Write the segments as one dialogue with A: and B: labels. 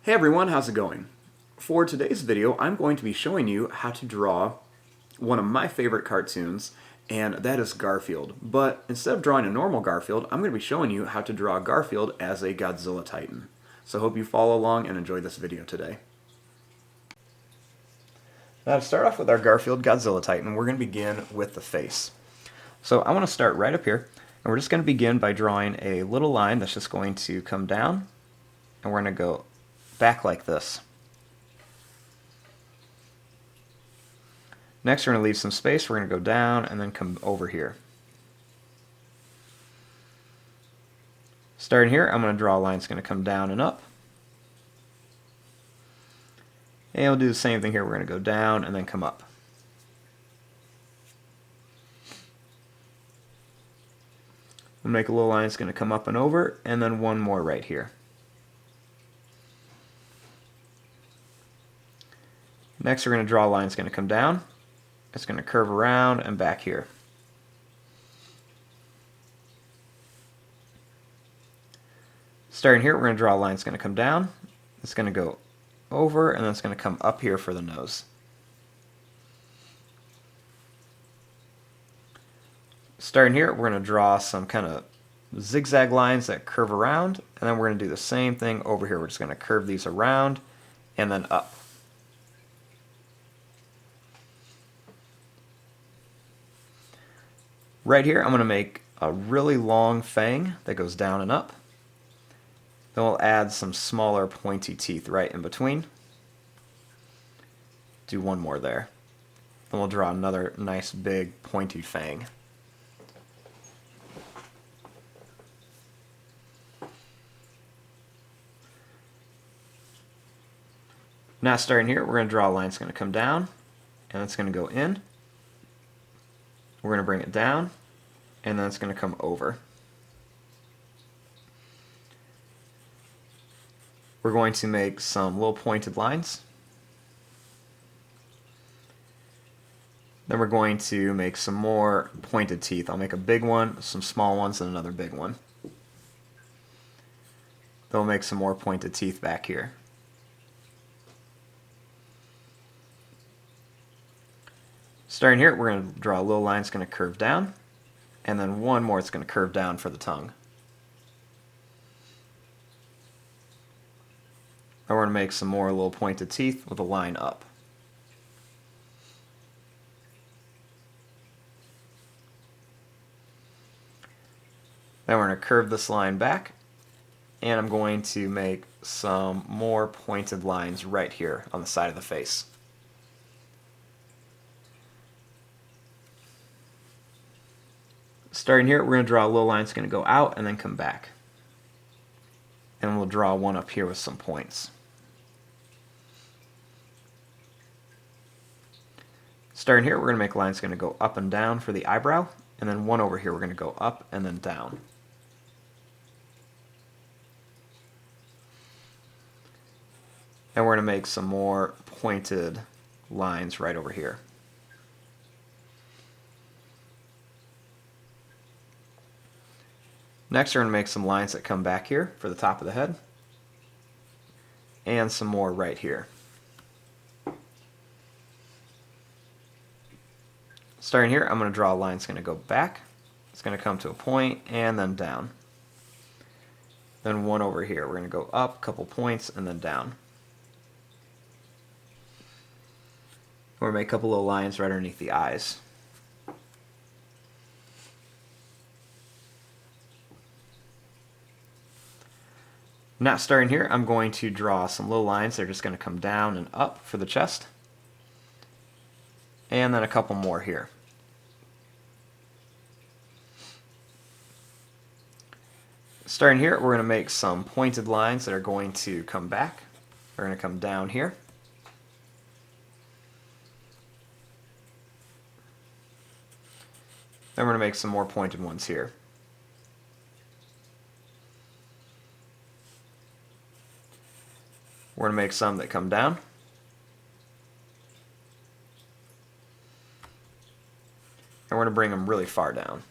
A: Hey everyone, how's it going? For today's video, I'm going to be showing you how to draw one of my favorite cartoons, and that is Garfield. But instead of drawing a normal Garfield, I'm going to be showing you how to draw Garfield as a Godzilla Titan. So hope you follow along and enjoy this video today. Now to start off with our Garfield Godzilla Titan, we're going to begin with the face. So I want to start right up here, and we're just going to begin by drawing a little line that's just going to come down, and we're going to go back like this. Next, we're going to leave some space. We're going to go down and then come over here. Starting here, I'm going to draw a line that's going to come down and up. And we'll do the same thing here. We're going to go down and then come up. We'll make a little line that's going to come up and over, and then one more right here. Next, we're going to draw a line that's going to come down. It's going to curve around and back here. Starting here, we're going to draw a line that's going to come down. It's going to go over, and then it's going to come up here for the nose. Starting here, we're going to draw some kind of zigzag lines that curve around, and then we're going to do the same thing over here. We're just going to curve these around and then up. Right here, I'm going to make a really long fang that goes down and up. Then we'll add some smaller pointy teeth right in between. Do one more there. Then we'll draw another nice big pointy fang. Now starting here, we're going to draw a line that's going to come down, and it's going to go in. We're going to bring it down, and then it's going to come over. We're going to make some little pointed lines. Then we're going to make some more pointed teeth. I'll make a big one, some small ones, and another big one. Then we'll make some more pointed teeth back here. Starting here, we're going to draw a little line that's going to curve down, and then one more that's going to curve down for the tongue. Then we're going to make some more little pointed teeth with a line up. Then we're going to curve this line back, and I'm going to make some more pointed lines right here on the side of the face. Starting here, we're going to draw a little line that's going to go out and then come back. And we'll draw one up here with some points. Starting here, we're going to make a line that's going to go up and down for the eyebrow, and then one over here we're going to go up and then down. And we're going to make some more pointed lines right over here. Next, we're going to make some lines that come back here for the top of the head, and some more right here. Starting here, I'm going to draw a line that's going to go back. It's going to come to a point and then down. Then one over here. We're going to go up a couple points and then down. We're going to make a couple little lines right underneath the eyes. Now starting here, I'm going to draw some little lines that are just going to come down and up for the chest. And then a couple more here. Starting here, we're going to make some pointed lines that are going to come back. They're going to come down here. Then we're going to make some more pointed ones here. We're going to make some that come down. And we're going to bring them really far down.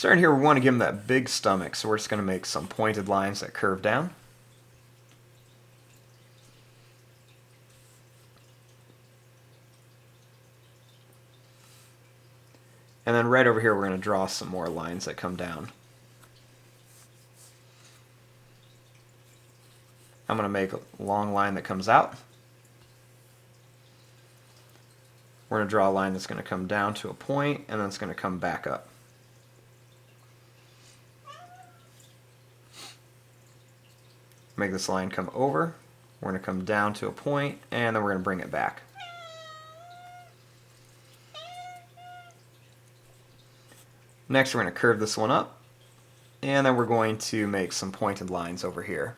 A: Starting here, we want to give him that big stomach, so we're just going to make some pointed lines that curve down. And then right over here, we're going to draw some more lines that come down. I'm going to make a long line that comes out. We're going to draw a line that's going to come down to a point, and then it's going to come back up. Make this line come over. We're going to come down to a point, and then we're going to bring it back. Next, we're going to curve this one up, and then we're going to make some pointed lines over here.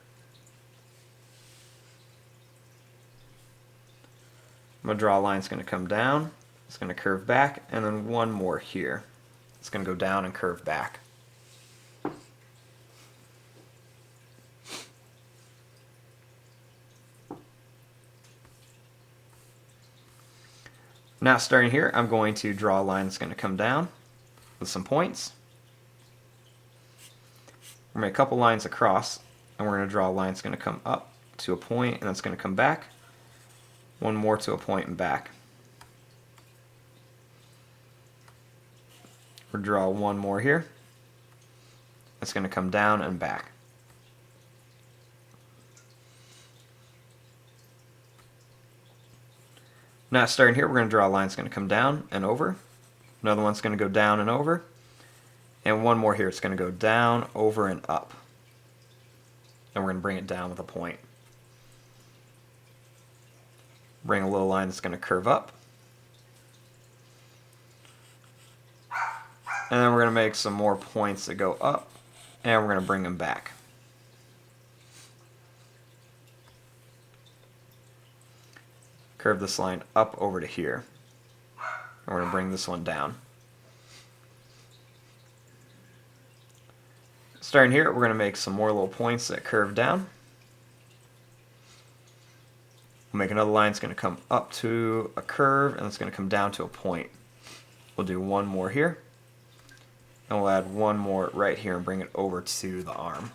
A: I'm going to draw a line that's going to come down, it's going to curve back, and then one more here. It's going to go down and curve back. Now starting here, I'm going to draw a line that's going to come down with some points. We're going to make a couple lines across, and we're going to draw a line that's going to come up to a point, and then it's going to come back. One more to a point and back. We'll draw one more here. It's going to come down and back. Now starting here, we're going to draw a line that's going to come down and over. Another one's going to go down and over. And one more here, it's going to go down, over, and up. And we're going to bring it down with a point. Bring a little line that's going to curve up. And then we're going to make some more points that go up, and we're going to bring them back. Curve this line up over to here. And we're going to bring this one down. Starting here, we're going to make some more little points that curve down. We'll make another line that's going to come up to a curve, and it's going to come down to a point. We'll do one more here, and we'll add one more right here and bring it over to the arm.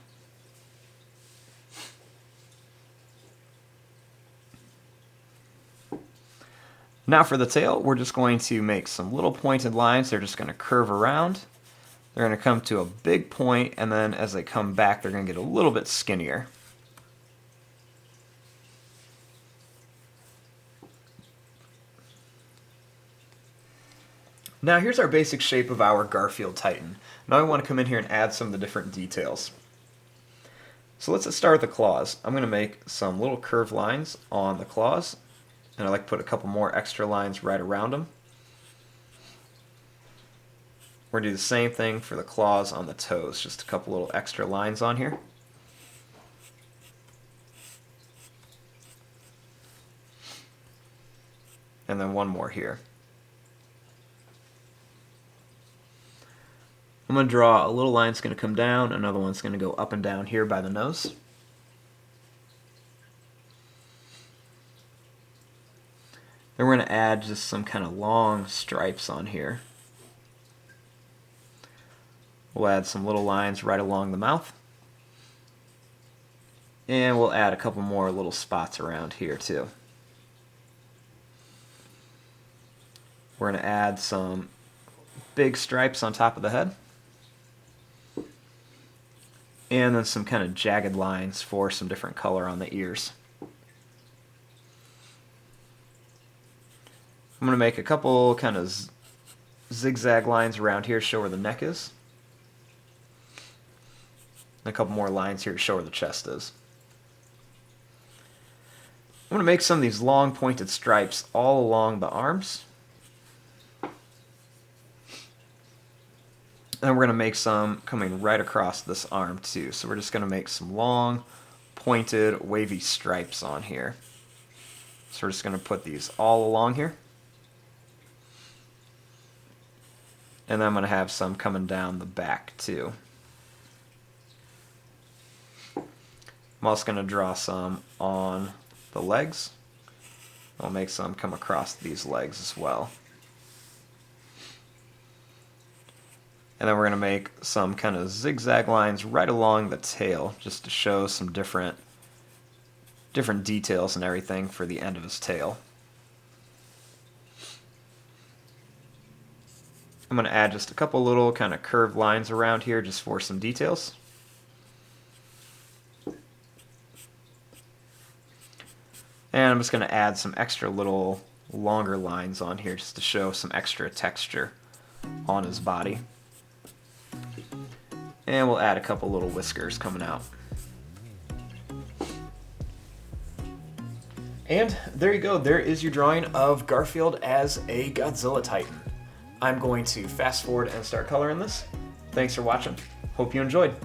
A: Now for the tail, we're just going to make some little pointed lines. They're just going to curve around. They're going to come to a big point, and then as they come back, they're going to get a little bit skinnier. Now here's our basic shape of our Garfield Titan. Now I want to come in here and add some of the different details. So let's start with the claws. I'm going to make some little curved lines on the claws, and I like to put a couple more extra lines right around them. We're going to do the same thing for the claws on the toes, just a couple little extra lines on here. And then one more here. I'm going to draw a little line that's going to come down, another one's going to go up and down here by the nose. Then we're going to add just some kind of long stripes on here. We'll add some little lines right along the mouth. And we'll add a couple more little spots around here too. We're going to add some big stripes on top of the head. And then some kind of jagged lines for some different color on the ears. I'm going to make a couple kind of zigzag lines around here to show where the neck is. And a couple more lines here to show where the chest is. I'm going to make some of these long pointed stripes all along the arms. And we're going to make some coming right across this arm too. So we're just going to make some long, pointed, wavy stripes on here. So we're just going to put these all along here. And then I'm going to have some coming down the back too. I'm also going to draw some on the legs. I'll make some come across these legs as well. And then we're going to make some kind of zigzag lines right along the tail just to show some different details and everything for the end of his tail. I'm going to add just a couple little kind of curved lines around here just for some details. And I'm just going to add some extra little longer lines on here just to show some extra texture on his body. And we'll add a couple little whiskers coming out. And there you go, there is your drawing of Garfield as a Godzilla Titan. I'm going to fast forward and start coloring this. Thanks for watching. Hope you enjoyed.